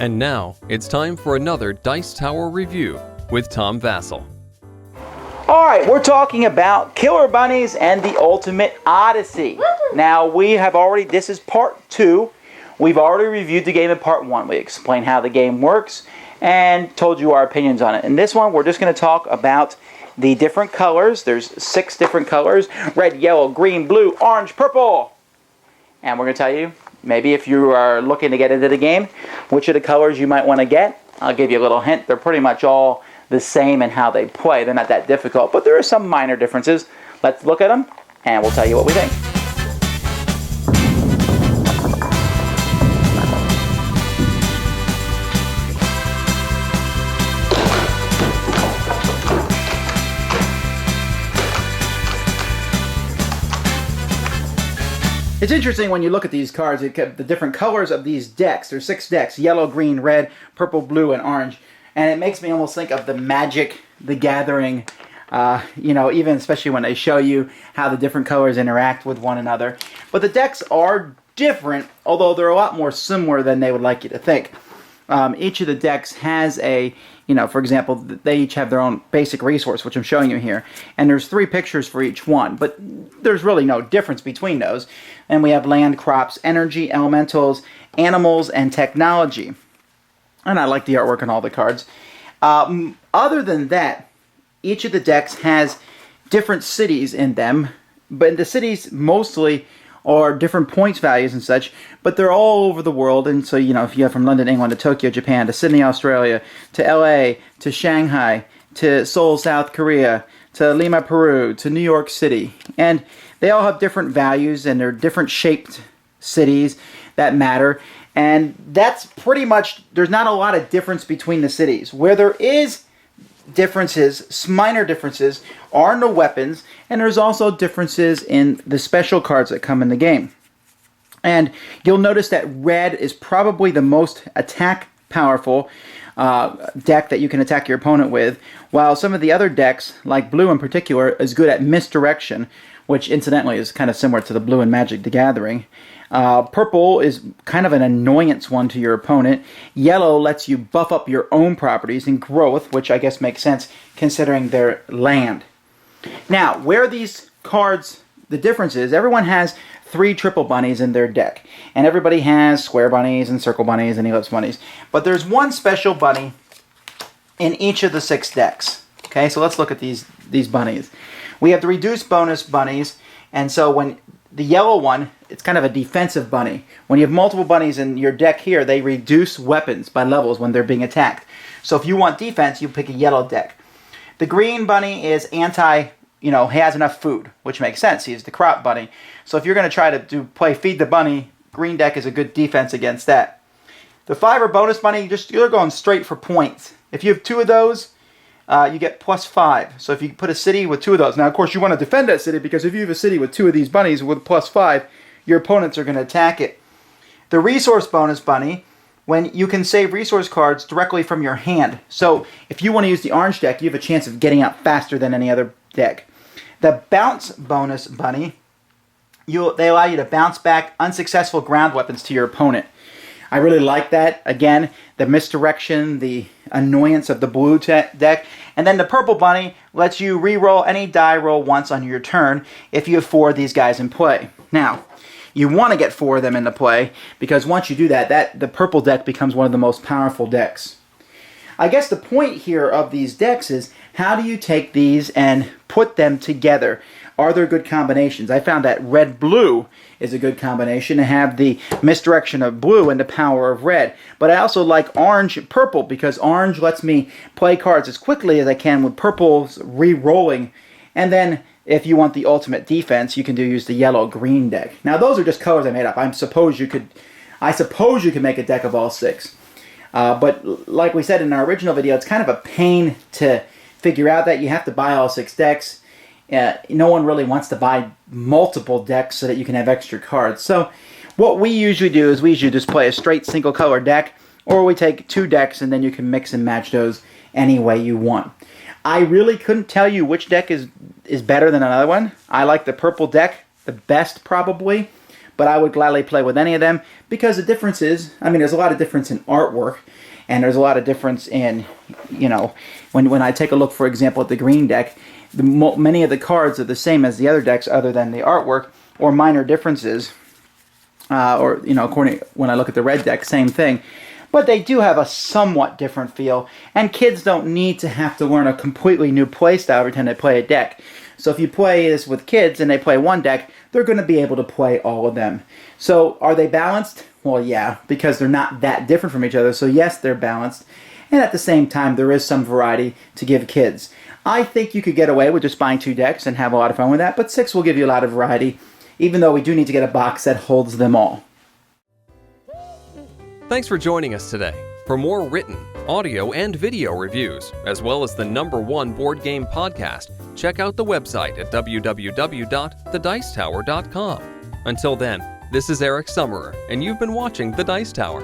And now, it's time for another Dice Tower review with Tom Vasel. Alright, we're talking about Killer Bunnies and the Ultimate Odyssey. Now, this is part 2. We've already reviewed the game in part 1. We explained how the game works and told you our opinions on it. In this one, we're just going to talk about the different colors. There's 6 different colors: red, yellow, green, blue, orange, purple. And we're going to tell you, maybe if you are looking to get into the game, which of the colors you might want to get. I'll give you a little hint. They're pretty much all the same in how they play. They're not that difficult, but there are some minor differences. Let's look at them, and we'll tell you what we think. It's interesting when you look at these cards, the different colors of these decks. There's 6 decks: yellow, green, red, purple, blue, and orange. And it makes me almost think of the Magic, the Gathering, even especially when they show you how the different colors interact with one another. But the decks are different, although they're a lot more similar than they would like you to think. Each of the decks has for example, they each have their own basic resource, which I'm showing you here. And there's 3 pictures for each one, but there's really no difference between those. And we have land, crops, energy, elementals, animals, and technology. And I like the artwork on all the cards. Other than that, each of the decks has different cities in them, but the cities mostly are different points values and such, but they're all over the world. And so, if you have from London, England, to Tokyo, Japan, to Sydney, Australia, to LA, to Shanghai, to Seoul, South Korea, to Lima, Peru, to New York City. And they all have different values, and they're different shaped cities that matter. And that's pretty much, there's not a lot of difference between the cities. Where there is differences, minor differences, are in the weapons, and there's also differences in the special cards that come in the game. And you'll notice that red is probably the most attack powerful deck that you can attack your opponent with, while some of the other decks, like blue in particular, is good at misdirection, which incidentally is kind of similar to the blue in Magic the Gathering. Purple is kind of an annoyance one to your opponent. Yellow lets you buff up your own properties and growth, which I guess makes sense considering their land. Now, where these cards, the difference is, everyone has 3 triple bunnies in their deck. And everybody has square bunnies and circle bunnies and ellipse bunnies. But there's one special bunny in each of the 6 decks. Okay, so let's look at these bunnies. We have the reduced bonus bunnies, and so when the yellow one, it's kind of a defensive bunny. When you have multiple bunnies in your deck here, they reduce weapons by levels when they're being attacked. So if you want defense, you pick a yellow deck. The green bunny is he has enough food, which makes sense. He's the crop bunny. So if you're going to try to play Feed the Bunny, green deck is a good defense against that. The fiber bonus bunny, you're going straight for points. If you have 2 of those, you get +5. So if you put a city with 2 of those. Now, of course, you want to defend that city, because if you have a city with 2 of these bunnies with +5, your opponents are going to attack it. The resource bonus bunny, when you can save resource cards directly from your hand. So if you want to use the orange deck, you have a chance of getting out faster than any other deck. The bounce bonus bunny, they allow you to bounce back unsuccessful ground weapons to your opponent. I really like that. Again, the misdirection, the annoyance of the blue deck. And then the purple bunny lets you re-roll any die roll once on your turn if you have 4 of these guys in play. Now, you want to get 4 of them into play, because once you do that, the purple deck becomes one of the most powerful decks. I guess the point here of these decks is, how do you take these and put them together? Are there good combinations? I found that red-blue is a good combination to have the misdirection of blue and the power of red. But I also like orange-purple, because orange lets me play cards as quickly as I can, with purple's re-rolling. And then if you want the ultimate defense, you can use the yellow-green deck. Now, those are just colors I made up. I suppose you could make a deck of all 6. But like we said in our original video, it's kind of a pain to figure out that you have to buy all 6 decks. No one really wants to buy multiple decks so that you can have extra cards. So what we usually do is we usually just play a straight single color deck, or we take 2 decks and then you can mix and match those any way you want. I really couldn't tell you which deck is better than another one. I like the purple deck the best probably, but I would gladly play with any of them because the difference is, I mean, there's a lot of difference in artwork, and there's a lot of difference in, you know, when I take a look, for example, at the green deck, many of the cards are the same as the other decks other than the artwork or minor differences, or, you know, when I look at the red deck, same thing. But they do have a somewhat different feel, and kids don't need to have to learn a completely new play style every time they play a deck. So if you play this with kids and they play one deck, they're going to be able to play all of them. So are they balanced? Well, yeah, because they're not that different from each other. So yes, they're balanced. And at the same time, there is some variety to give kids. I think you could get away with just buying 2 decks and have a lot of fun with that, but 6 will give you a lot of variety, even though we do need to get a box that holds them all. Thanks for joining us today. For more written, audio, and video reviews, as well as the #1 board game podcast, check out the website at www.thedicetower.com. Until then, this is Eric Summerer, and you've been watching The Dice Tower.